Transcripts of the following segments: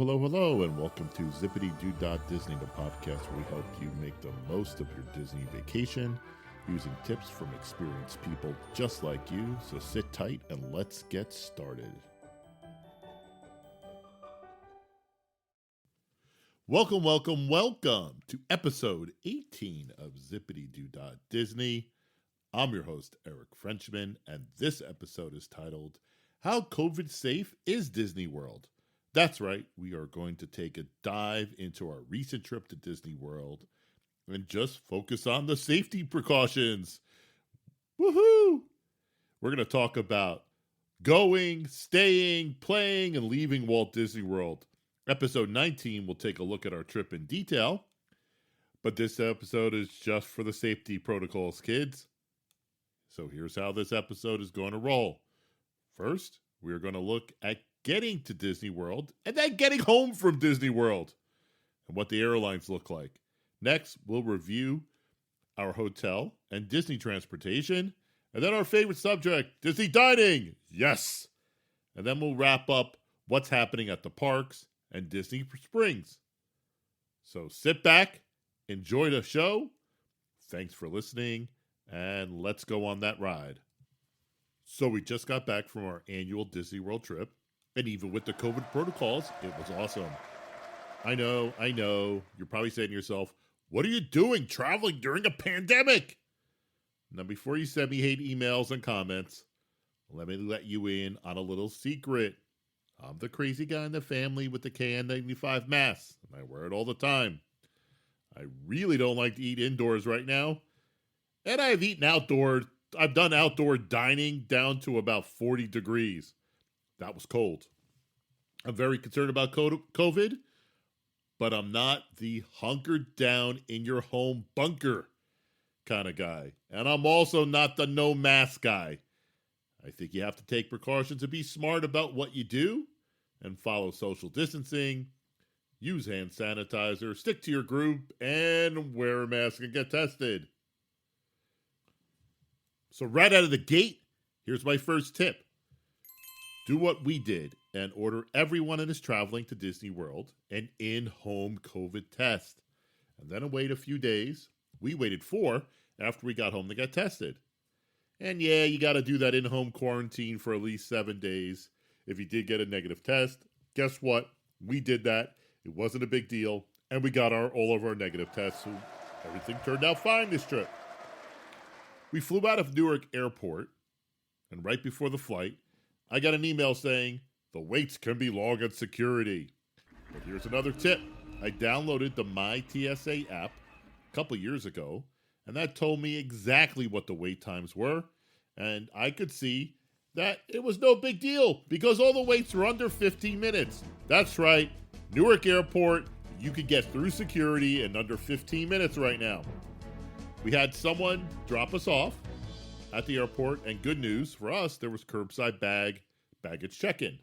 Hello, and welcome to Zipadee Doo Dah Disney, the podcast where we help you make the most of your Disney vacation using tips from experienced people just like you. So sit tight and let's get started. Welcome to episode 18 of Zipadee Doo Dah Disney. I'm your host, Eric Frenchman, and this episode is titled, How COVID Safe is Disney World? That's right, we are going to take a dive into our recent trip to Disney World and just focus on the safety precautions. Woohoo! We're going to talk about going, staying, playing, and leaving Walt Disney World. Episode 19 will take a look at our trip in detail, but this episode is just for the safety protocols, kids. So here's how this episode is going to roll. First, we're going to look at getting to Disney World and then getting home from Disney World and what the airlines look like. Next, we'll review our hotel and Disney transportation, and then our favorite subject, Disney dining. Yes. And then we'll wrap up what's happening at the parks and Disney Springs. So sit back, enjoy the show. Thanks for listening, and let's go on that ride. So we just got back from our annual Disney World trip, and even with the COVID protocols, it was awesome. I know, you're probably saying to yourself, what are you doing traveling during a pandemic? Now, before you send me hate emails and comments, let me let you in on a little secret. I'm the crazy guy in the family with the KN95 mask, and I wear it all the time. I really don't like to eat indoors right now, and I've done outdoor dining down to about 40 degrees. That was cold. I'm very concerned about COVID, but I'm not the hunkered down in your home bunker kind of guy. And I'm also not the no mask guy. I think you have to take precautions and be smart about what you do and follow social distancing, use hand sanitizer, stick to your group, and wear a mask and get tested. So right out of the gate, here's my first tip. Do what we did and order everyone that is traveling to Disney World an in-home COVID test. And then wait a few days. We waited 4 after we got home to get tested. And yeah, you got to do that in-home quarantine for at least 7 days if you did get a negative test. Guess what? We did that. It wasn't a big deal. And we got all of our negative tests. So everything turned out fine this trip. We flew out of Newark Airport. And right before the flight, I got an email saying, the waits can be long at security. But here's another tip. I downloaded the My TSA app a couple years ago, and that told me exactly what the wait times were. And I could see that it was no big deal because all the waits were under 15 minutes. That's right. Newark Airport, you could get through security in under 15 minutes right now. We had someone drop us off at the airport, and good news for us, there was curbside baggage check-in.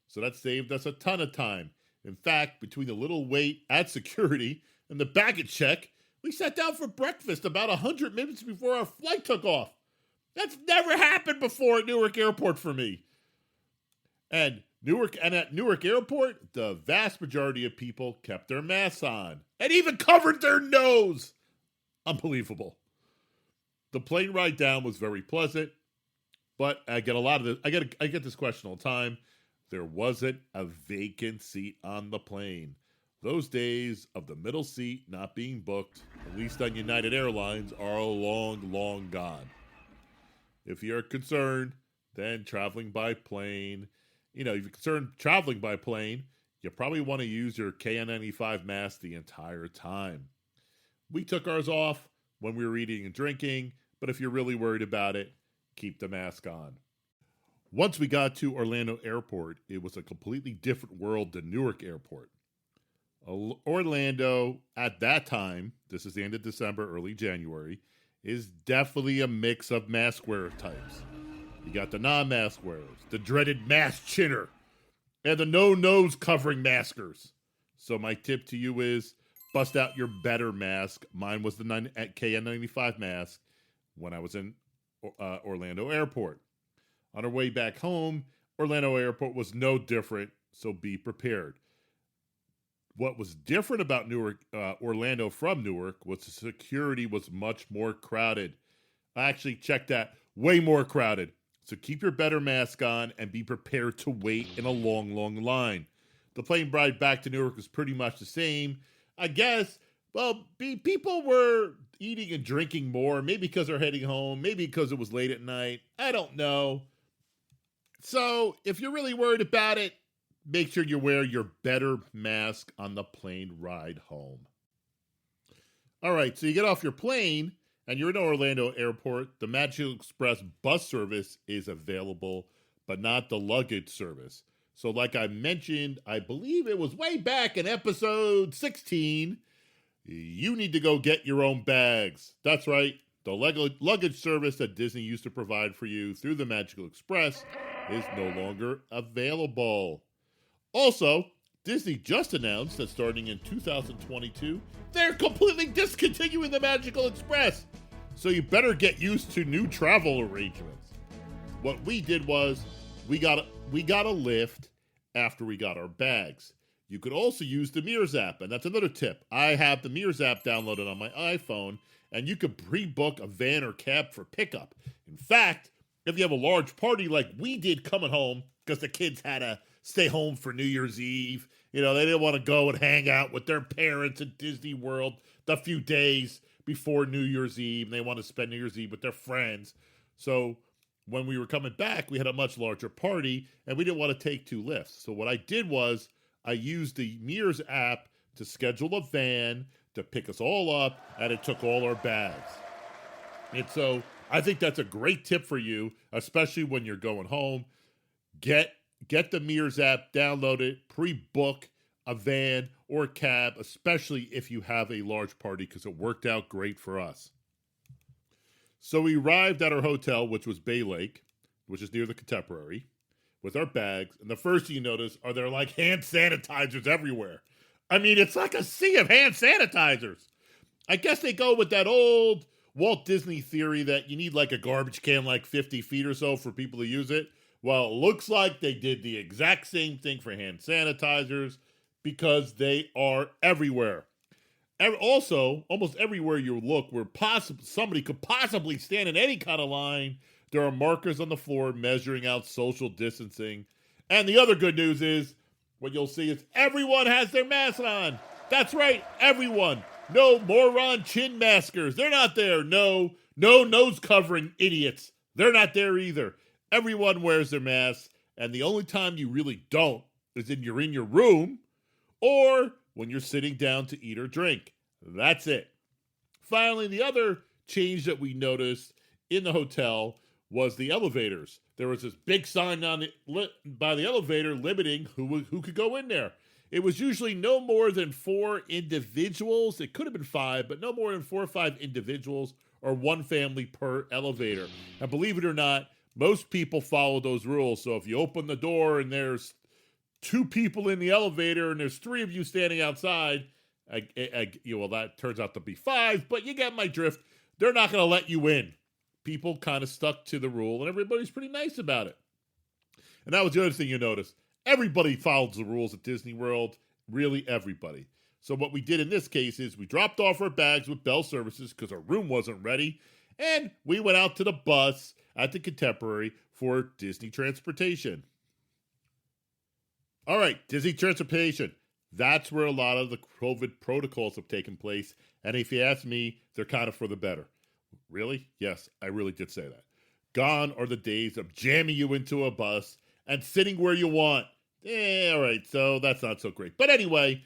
So that saved us a ton of time. In fact, between the little wait at security and the baggage check, we sat down for breakfast about 100 minutes before our flight took off. That's never happened before at Newark Airport for me. And at Newark Airport, the vast majority of people kept their masks on and even covered their nose. Unbelievable. The plane ride down was very pleasant, but I get this question all the time. There wasn't a vacant seat on the plane. Those days of the middle seat not being booked, at least on United Airlines, are long, long gone. If you're concerned, then traveling by plane, if you're concerned traveling by plane, you probably want to use your KN95 mask the entire time. We took ours off when we were eating and drinking, but if you're really worried about it, keep the mask on. Once we got to Orlando Airport, it was a completely different world than Newark Airport. Orlando, at that time, this is the end of December, early January, is definitely a mix of mask wearer types. You got the non-mask wearers, the dreaded mask chinner, and the no-nose covering maskers. So my tip to you is bust out your better mask. Mine was the KN95 mask when I was in Orlando Airport. On our way back home, Orlando Airport was no different, so be prepared. What was different about Newark, Orlando from Newark, was the security was much more crowded. I actually checked that. Way more crowded. So keep your better mask on and be prepared to wait in a long, long line. The plane ride back to Newark was pretty much the same. I guess, well, people were eating and drinking more, maybe because they're heading home, maybe because it was late at night. I don't know. So if you're really worried about it, make sure you wear your better mask on the plane ride home. All right, so you get off your plane and you're in Orlando Airport. The Magical Express bus service is available, but not the luggage service. So like I mentioned, I believe it was way back in episode 16, you need to go get your own bags. That's right. The luggage service that Disney used to provide for you through the Magical Express is no longer available. Also, Disney just announced that starting in 2022, they're completely discontinuing the Magical Express. So you better get used to new travel arrangements. What we did was we got a lift after we got our bags. You could also use the Mears app, and that's another tip. I have the Mears app downloaded on my iPhone, and you could pre-book a van or cab for pickup. In fact, if you have a large party like we did coming home, because the kids had to stay home for New Year's Eve, they didn't want to go and hang out with their parents at Disney World the few days before New Year's Eve, and they want to spend New Year's Eve with their friends. So when we were coming back, we had a much larger party, and we didn't want to take two lifts. So what I did was I used the Mears app to schedule a van to pick us all up, and it took all our bags. And so I think that's a great tip for you, especially when you're going home. Get the Mears app, download it, pre-book a van or a cab, especially if you have a large party, because it worked out great for us. So we arrived at our hotel, which was Bay Lake, which is near the Contemporary, with our bags. And the first thing you notice are there like hand sanitizers everywhere. I mean, it's like a sea of hand sanitizers. I guess they go with that old Walt Disney theory that you need like a garbage can like 50 feet or so for people to use it. Well, it looks like they did the exact same thing for hand sanitizers because they are everywhere. Also, almost everywhere you look where somebody could possibly stand in any kind of line, there are markers on the floor measuring out social distancing. And the other good news is, what you'll see is everyone has their mask on. That's right, everyone. No moron chin maskers. They're not there. No nose covering idiots. They're not there either. Everyone wears their masks, and the only time you really don't is when you're in your room or when you're sitting down to eat or drink. That's it. Finally, the other change that we noticed in the hotel was the elevators. There was this big sign by the elevator limiting who could go in there. It was usually no more than 4 individuals. It could have been 5, but no more than 4 or 5 individuals or one family per elevator. And believe it or not, most people follow those rules. So if you open the door and there's 2 people in the elevator and there's 3 of you standing outside, that turns out to be 5, but you get my drift. They're not going to let you in. People kind of stuck to the rule, and everybody's pretty nice about it. And that was the other thing you noticed. Everybody follows the rules at Disney World, really everybody. So what we did in this case is we dropped off our bags with Bell Services because our room wasn't ready, and we went out to the bus at the Contemporary for Disney Transportation. All right, Disney Transportation. That's where a lot of the COVID protocols have taken place, and if you ask me, they're kind of for the better. Really? Yes, I really did say that. Gone are the days of jamming you into a bus and sitting where you want. All right, so that's not so great. But anyway,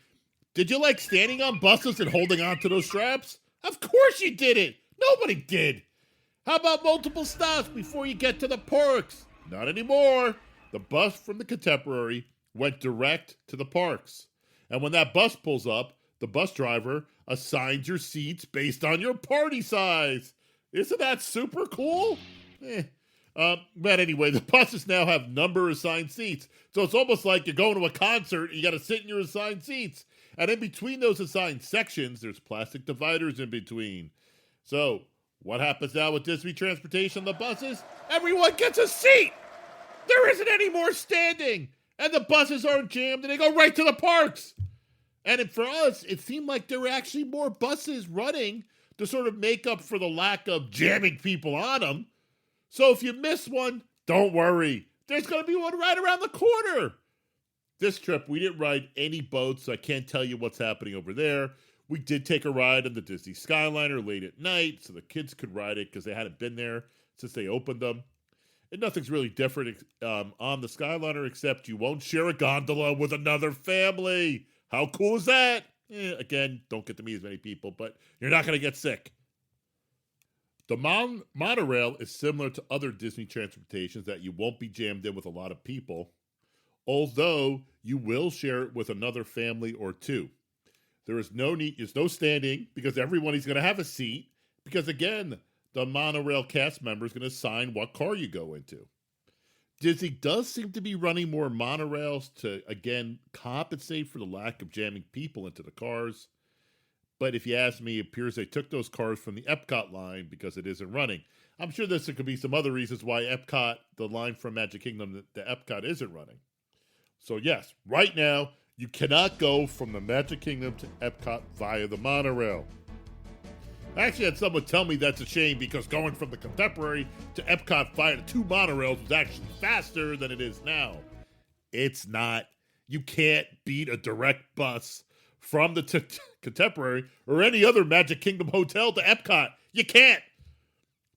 did you like standing on buses and holding on to those straps? Of course you did it. Nobody did. How about multiple stops before you get to the parks? Not anymore. The bus from the Contemporary went direct to the parks. And when that bus pulls up, the bus driver assigns your seats based on your party size. Isn't that super cool? But anyway, the buses now have number assigned seats. So it's almost like you're going to a concert and you got to sit in your assigned seats. And in between those assigned sections, there's plastic dividers in between. So what happens now with Disney Transportation on the buses? Everyone gets a seat. There isn't any more standing. And the buses aren't jammed and they go right to the parks. For us, it seemed like there were actually more buses running to sort of make up for the lack of jamming people on them. So if you miss one, don't worry. There's going to be one right around the corner. This trip, we didn't ride any boats, so I can't tell you what's happening over there. We did take a ride on the Disney Skyliner late at night, so the kids could ride it because they hadn't been there since they opened them. And nothing's really different on the Skyliner except you won't share a gondola with another family. How cool is that? Again, don't get to meet as many people, but you're not going to get sick. The monorail is similar to other Disney transportations that you won't be jammed in with a lot of people, although you will share it with another family or two. There's no standing because everybody's going to have a seat because, again, the monorail cast member is going to assign what car you go into. Disney does seem to be running more monorails to, again, compensate for the lack of jamming people into the cars. But if you ask me, it appears they took those cars from the Epcot line because it isn't running. I'm sure there could be some other reasons why Epcot, the line from Magic Kingdom to Epcot isn't running. So yes, right now, you cannot go from the Magic Kingdom to Epcot via the monorail. I actually had someone tell me that's a shame because going from the Contemporary to Epcot via the two monorails was actually faster than it is now. It's not. You can't beat a direct bus from the Contemporary or any other Magic Kingdom hotel to Epcot. You can't.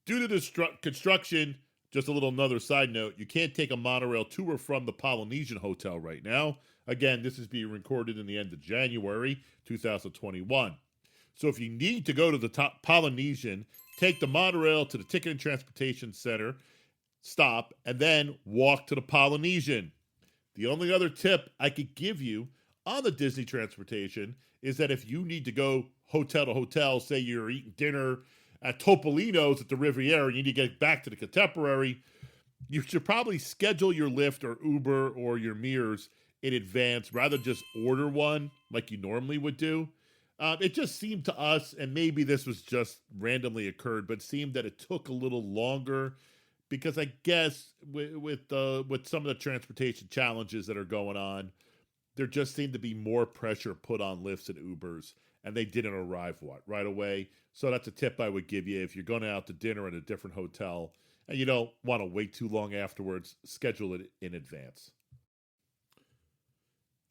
Due to the construction, just a little another side note, you can't take a monorail to or from the Polynesian Hotel right now. Again, this is being recorded in the end of January 2021. So if you need to go to the top Polynesian, take the monorail to the Ticket and Transportation Center, stop, and then walk to the Polynesian. The only other tip I could give you on the Disney transportation is that if you need to go hotel to hotel, say you're eating dinner at Topolino's at the Riviera, you need to get back to the Contemporary, you should probably schedule your Lyft or Uber or your Mears in advance rather than just order one like you normally would do. It just seemed to us, and maybe this was just randomly occurred, but it seemed that it took a little longer because I guess with some of the transportation challenges that are going on, there just seemed to be more pressure put on Lyfts and Ubers, and they didn't arrive right away. So that's a tip I would give you if you're going out to dinner at a different hotel and you don't want to wait too long afterwards. Schedule it in advance.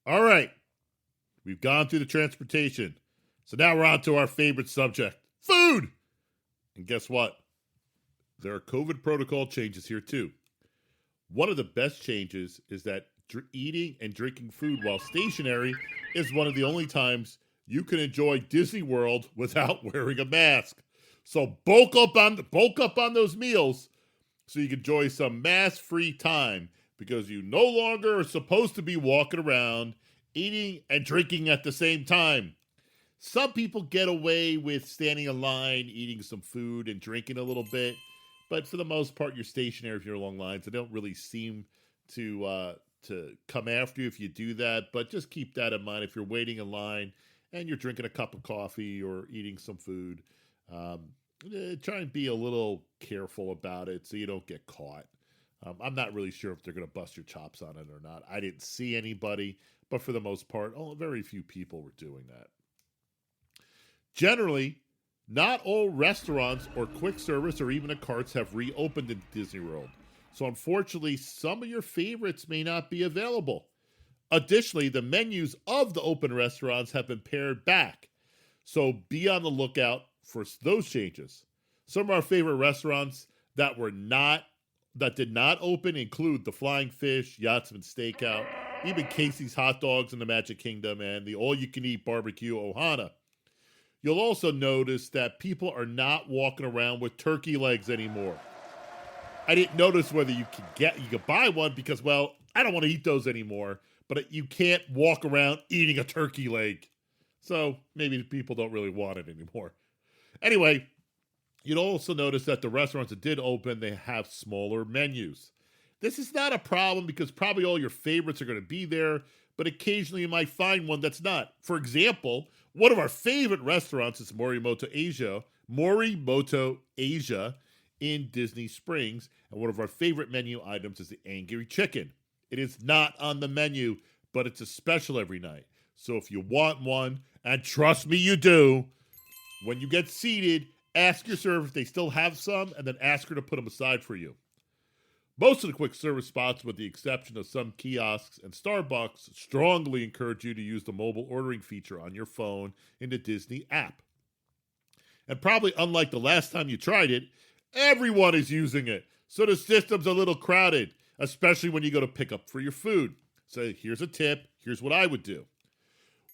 All right, we've gone through the transportation. So now we're on to our favorite subject, food. And guess what? There are COVID protocol changes here too. One of the best changes is that eating and drinking food while stationary is one of the only times you can enjoy Disney World without wearing a mask. So bulk up on those meals so you can enjoy some mask-free time because you no longer are supposed to be walking around eating and drinking at the same time. Some people get away with standing in line, eating some food and drinking a little bit, but for the most part, you're stationary if you're along lines. They don't really seem to come after you if you do that, but just keep that in mind if you're waiting in line and you're drinking a cup of coffee or eating some food. Try and be a little careful about it so you don't get caught. I'm not really sure if they're going to bust your chops on it or not. I didn't see anybody, but for the most part, very few people were doing that. Generally, not all restaurants or quick service or even the carts have reopened in Disney World. So unfortunately, some of your favorites may not be available. Additionally, the menus of the open restaurants have been pared back. So be on the lookout for those changes. Some of our favorite restaurants that did not open include the Flying Fish, Yachtsman Steakout, even Casey's Hot Dogs in the Magic Kingdom, and the all-you-can-eat barbecue Ohana. You'll also notice that people are not walking around with turkey legs anymore. I didn't notice whether you could buy one because, well, I don't want to eat those anymore, but you can't walk around eating a turkey leg. So maybe people don't really want it anymore. Anyway, you'll also notice that the restaurants that did open, they have smaller menus. This is not a problem because probably all your favorites are going to be there, but occasionally you might find one that's not. For example, one of our favorite restaurants is Morimoto Asia in Disney Springs, and one of our favorite menu items is the Angry Chicken. It is not on the menu, but it's a special every night. So if you want one, and trust me you do, when you get seated, ask your server if they still have some, and then ask her to put them aside for you. Most of the quick service spots, with the exception of some kiosks and Starbucks, strongly encourage you to use the mobile ordering feature on your phone in the Disney app. And probably unlike the last time you tried it, everyone is using it. So the system's a little crowded, especially when you go to pick up for your food. So here's a tip. Here's what I would do.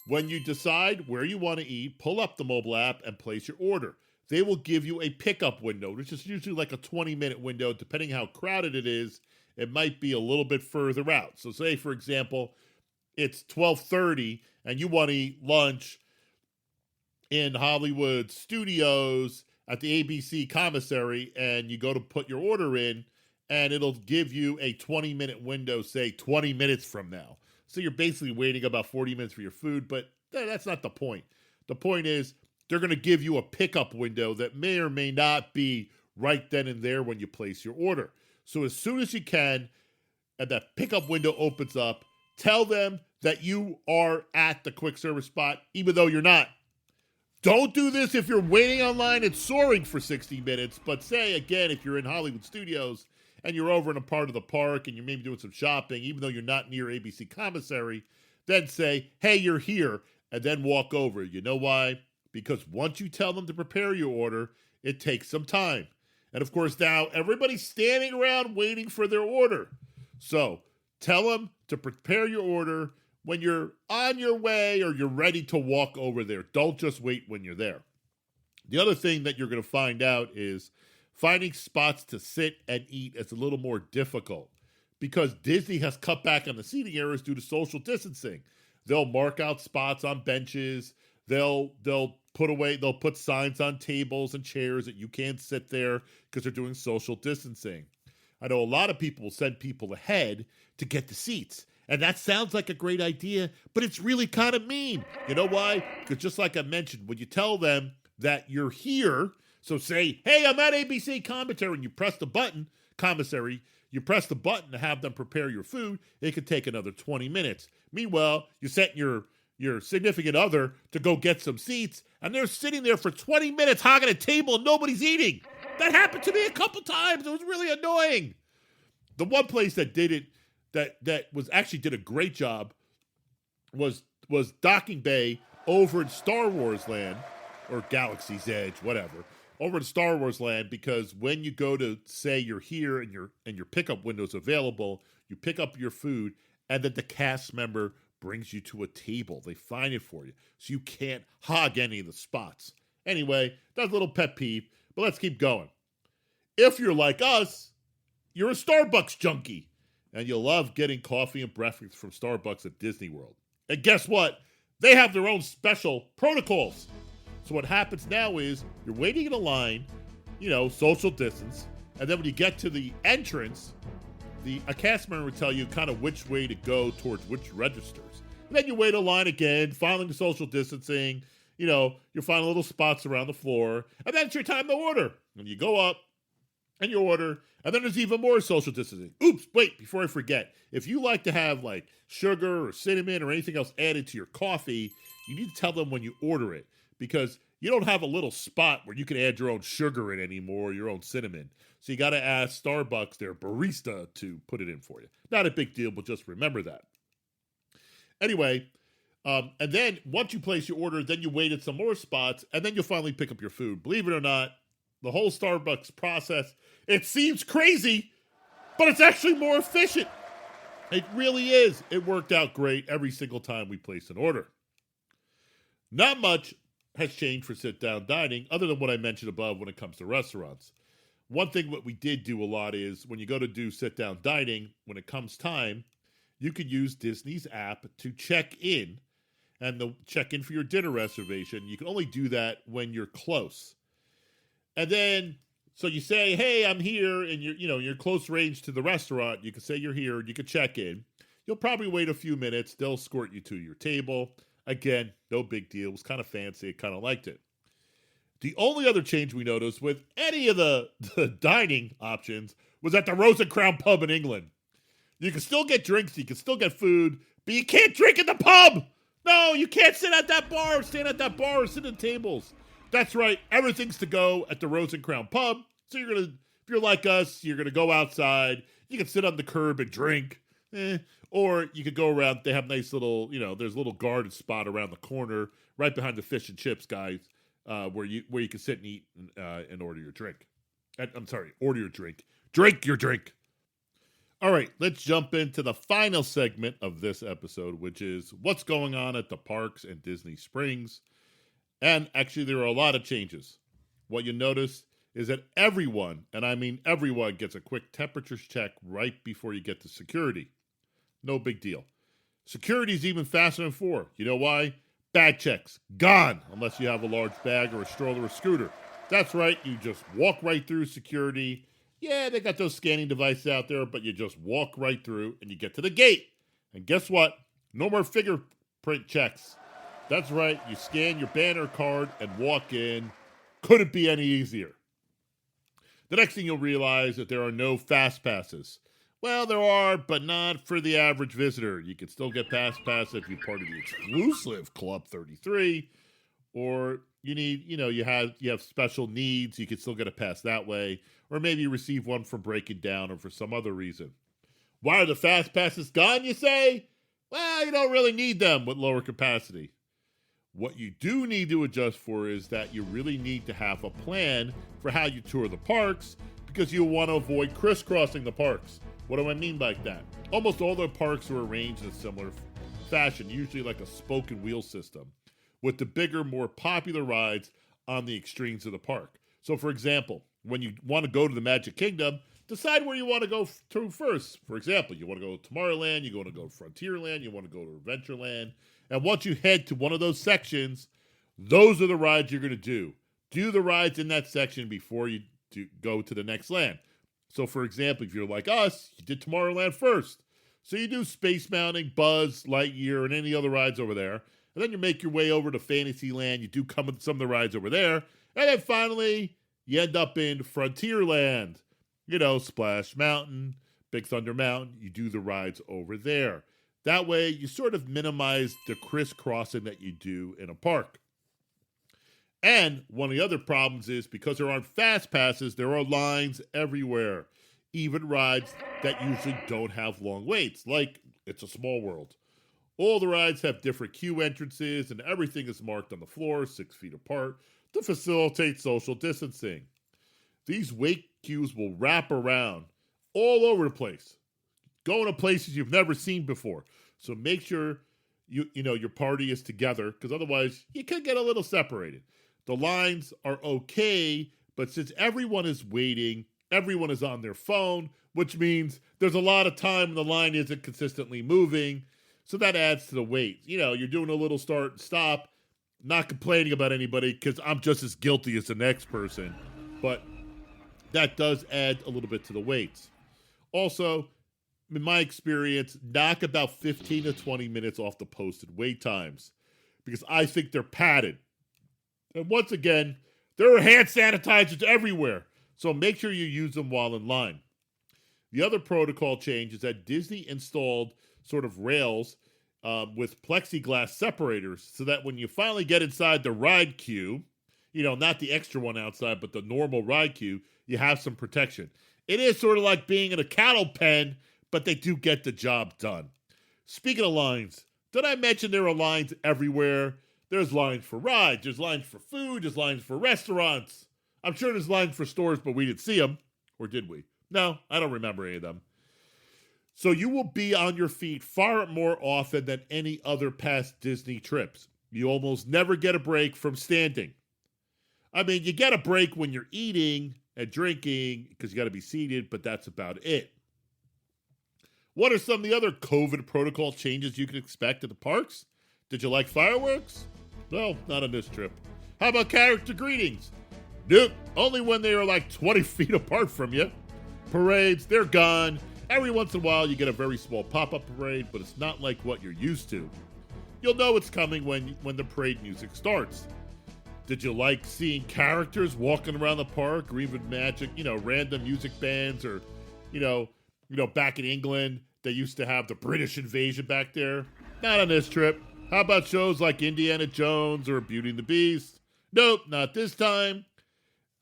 When you decide where you want to eat, pull up the mobile app and place your order. They will give you a pickup window, which is usually like a 20-minute window. Depending how crowded it is, it might be a little bit further out. So say, for example, it's 12:30 and you want to eat lunch in Hollywood Studios at the ABC commissary, and you go to put your order in, and it'll give you a 20-minute window, say 20 minutes from now. So you're basically waiting about 40 minutes for your food, but that's not the point. The point is they're going to give you a pickup window that may or may not be right then and there when you place your order. So as soon as you can, and that pickup window opens up, tell them that you are at the quick service spot, even though you're not. Don't do this if you're waiting online and soaring for 60 minutes, but say, again, if you're in Hollywood Studios and you're over in a part of the park and you're maybe doing some shopping, even though you're not near ABC commissary, then say, hey, you're here, and then walk over. You know why? Because once you tell them to prepare your order, it takes some time. And of course, now everybody's standing around waiting for their order. So tell them to prepare your order when you're on your way or you're ready to walk over there. Don't just wait when you're there. The other thing that you're going to find out is finding spots to sit and eat is a little more difficult because Disney has cut back on the seating areas due to social distancing. They'll mark out spots on benches. They'll put signs on tables and chairs that you can't sit there because they're doing social distancing. I know a lot of people will send people ahead to get the seats. And that sounds like a great idea, but it's really kind of mean. You know why? Because just like I mentioned, when you tell them that you're here, so say, hey, I'm at ABC Commissary, and you press the button, you press the button to have them prepare your food, it could take another 20 minutes. Meanwhile, you sent your significant other to go get some seats, and they're sitting there for 20 minutes hogging a table and nobody's eating. That happened to me a couple times. It was really annoying. The one place that did it, that was actually did a great job was Docking Bay over in Star Wars Land, or Galaxy's Edge, whatever, over in Star Wars Land, because when you go to say you're here and your pickup window's available, you pick up your food, and then the cast member brings you to a table. They find it for you, so you can't hog any of the spots. Anyway, that's a little pet peeve, but let's keep going. If you're like us, you're a Starbucks junkie, and you'll love getting coffee and breakfast from Starbucks at Disney World. And guess what? They have their own special protocols. So what happens now is you're waiting in a line, social distance, and then when you get to the entrance, a cast member will tell you kind of which way to go towards which registers. And then you wait in line again, following the social distancing. You find little spots around the floor, and then it's your time to order. And you go up, and you order, and then there's even more social distancing. Oops, wait, before I forget, if you like to have like sugar or cinnamon or anything else added to your coffee, you need to tell them when you order it, because you don't have a little spot where you can add your own sugar in anymore, your own cinnamon. So you got to ask Starbucks, their barista, to put it in for you. Not a big deal, but just remember that. Anyway, and then once you place your order, then you wait at some more spots, and then you'll finally pick up your food. Believe it or not, the whole Starbucks process, it seems crazy, but it's actually more efficient. It really is. It worked out great every single time we placed an order. Not much has changed for sit-down dining, other than what I mentioned above when it comes to restaurants. One thing what we did do a lot is when you go to do sit-down dining, when it comes time, you could use Disney's app to check in, and check in for your dinner reservation. You can only do that when you're close. And then, so you say, hey, I'm here, and you're close range to the restaurant. You can say you're here, and you can check in. You'll probably wait a few minutes. They'll escort you to your table. Again, no big deal. It was kind of fancy. I kind of liked it. The only other change we noticed with any of the dining options was at the Rose and Crown pub in England. You can still get drinks, you can still get food, but you can't drink in the pub. No, you can't sit at that bar or stand at that bar or sit at tables. That's right. Everything's to go at the Rose and Crown Pub. So if you're like us, you're gonna go outside. You can sit on the curb and drink. Or you could go around. They have nice little, there's a little garden spot around the corner, right behind the fish and chips guys, where you can sit and eat and order your drink. I'm sorry, order your drink. Drink your drink. All right, let's jump into the final segment of this episode, which is what's going on at the parks and Disney Springs. And actually, there are a lot of changes. What you notice is that everyone, and I mean everyone, gets a quick temperature check right before you get to security. No big deal. Security is even faster than before. You know why? Bag checks. Gone, unless you have a large bag or a stroller or scooter. That's right, you just walk right through security. Yeah, they got those scanning devices out there, but you just walk right through and you get to the gate. And guess what? No more fingerprint checks. That's right, you scan your banner card and walk in. Couldn't be any easier. The next thing you'll realize that there are no fast passes. Well, there are, but not for the average visitor. You can still get fast pass if you're part of the exclusive Club 33, or you have special needs. You can still get a pass that way, or maybe you receive one for breaking down or for some other reason. Why are the fast passes gone, you say? Well, you don't really need them with lower capacity. What you do need to adjust for is that you really need to have a plan for how you tour the parks, because you'll want to avoid crisscrossing the parks. What do I mean by that? Almost all the parks are arranged in a similar fashion, usually like a spoke and wheel system, with the bigger, more popular rides on the extremes of the park. So, for example, when you want to go to the Magic Kingdom, decide where you want to go to first. For example, you want to go to Tomorrowland, you want to go to Frontierland, you want to go to Adventureland. And once you head to one of those sections, those are the rides you're going to do. Do the rides in that section before you go to the next land. So, for example, if you're like us, you did Tomorrowland first. So you do Space Mountain, Buzz, Lightyear, and any other rides over there. And then you make your way over to Fantasyland. You do come with some of the rides over there. And then finally, you end up in Frontierland. Splash Mountain, Big Thunder Mountain. You do the rides over there. That way, you sort of minimize the crisscrossing that you do in a park. And one of the other problems is because there aren't fast passes, there are lines everywhere. Even rides that usually don't have long waits, like It's a Small World. All the rides have different queue entrances, and everything is marked on the floor 6 feet apart to facilitate social distancing. These wait queues will wrap around all over the place, going to places you've never seen before. So make sure your party is together, because otherwise you could get a little separated. The lines are okay, but since everyone is waiting, everyone is on their phone, which means there's a lot of time and the line isn't consistently moving. So that adds to the wait. You're doing a little start and stop, not complaining about anybody because I'm just as guilty as the next person. But that does add a little bit to the waits. Also, in my experience, knock about 15 to 20 minutes off the posted wait times, because I think they're padded. And once again, there are hand sanitizers everywhere, so make sure you use them while in line. The other protocol change is that Disney installed sort of rails with plexiglass separators, so that when you finally get inside the ride queue, not the extra one outside, but the normal ride queue, you have some protection. It is sort of like being in a cattle pen, but they do get the job done. Speaking of lines, did I mention there are lines everywhere? There's lines for rides, there's lines for food, there's lines for restaurants. I'm sure there's lines for stores, but we didn't see them. Or did we? No, I don't remember any of them. So you will be on your feet far more often than any other past Disney trips. You almost never get a break from standing. I mean, you get a break when you're eating and drinking because you got to be seated, but that's about it. What are some of the other COVID protocol changes you can expect at the parks? Did you like fireworks? No, not on this trip. How about character greetings? Nope, only when they are like 20 feet apart from you. Parades, they're gone. Every once in a while you get a very small pop-up parade, but it's not like what you're used to. You'll know it's coming when the parade music starts. Did you like seeing characters walking around the park, or even random music bands, or, back in England, they used to have the British invasion back there? Not on this trip. How about shows like Indiana Jones or Beauty and the Beast? Nope, not this time.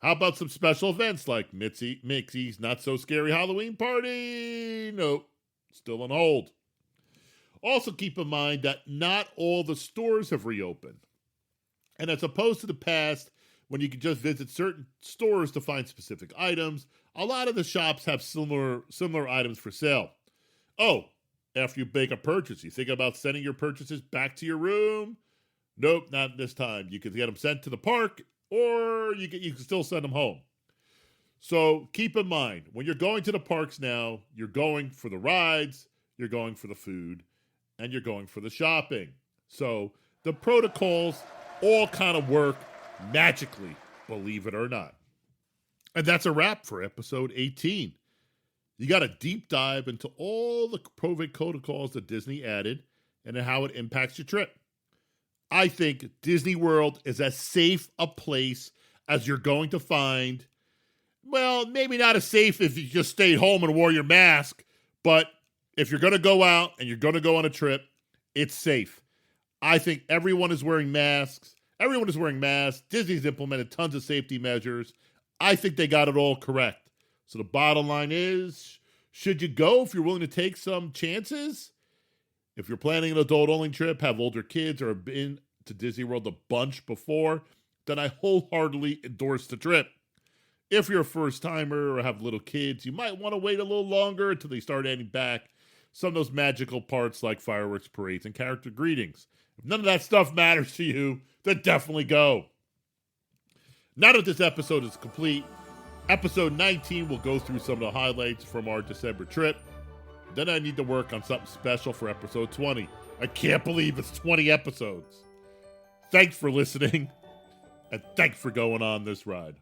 How about some special events like Mickey's Not So Scary Halloween Party? Nope, still on hold. Also keep in mind that not all the stores have reopened. And as opposed to the past, when you could just visit certain stores to find specific items, a lot of the shops have similar items for sale. Oh, after you make a purchase, you think about sending your purchases back to your room? Nope, not this time. You can get them sent to the park, or you can still send them home. So keep in mind, when you're going to the parks now, you're going for the rides, you're going for the food, and you're going for the shopping. So the protocols all kind of work magically, believe it or not. And that's a wrap for episode 18. You got a deep dive into all the COVID protocols that Disney added and how it impacts your trip. I think Disney World is as safe a place as you're going to find. Well, maybe not as safe if you just stayed home and wore your mask, but if you're going to go out and you're going to go on a trip, it's safe. I think everyone is wearing masks. Everyone is wearing masks. Disney's implemented tons of safety measures. I think they got it all correct. So the bottom line is, should you go if you're willing to take some chances? If you're planning an adult-only trip, have older kids, or have been to Disney World a bunch before, then I wholeheartedly endorse the trip. If you're a first-timer or have little kids, you might want to wait a little longer until they start adding back some of those magical parts like fireworks, parades, and character greetings. If none of that stuff matters to you, then definitely go. Now that this episode is complete, episode 19 will go through some of the highlights from our December trip. Then I need to work on something special for episode 20. I can't believe it's 20 episodes. Thanks for listening, and thanks for going on this ride.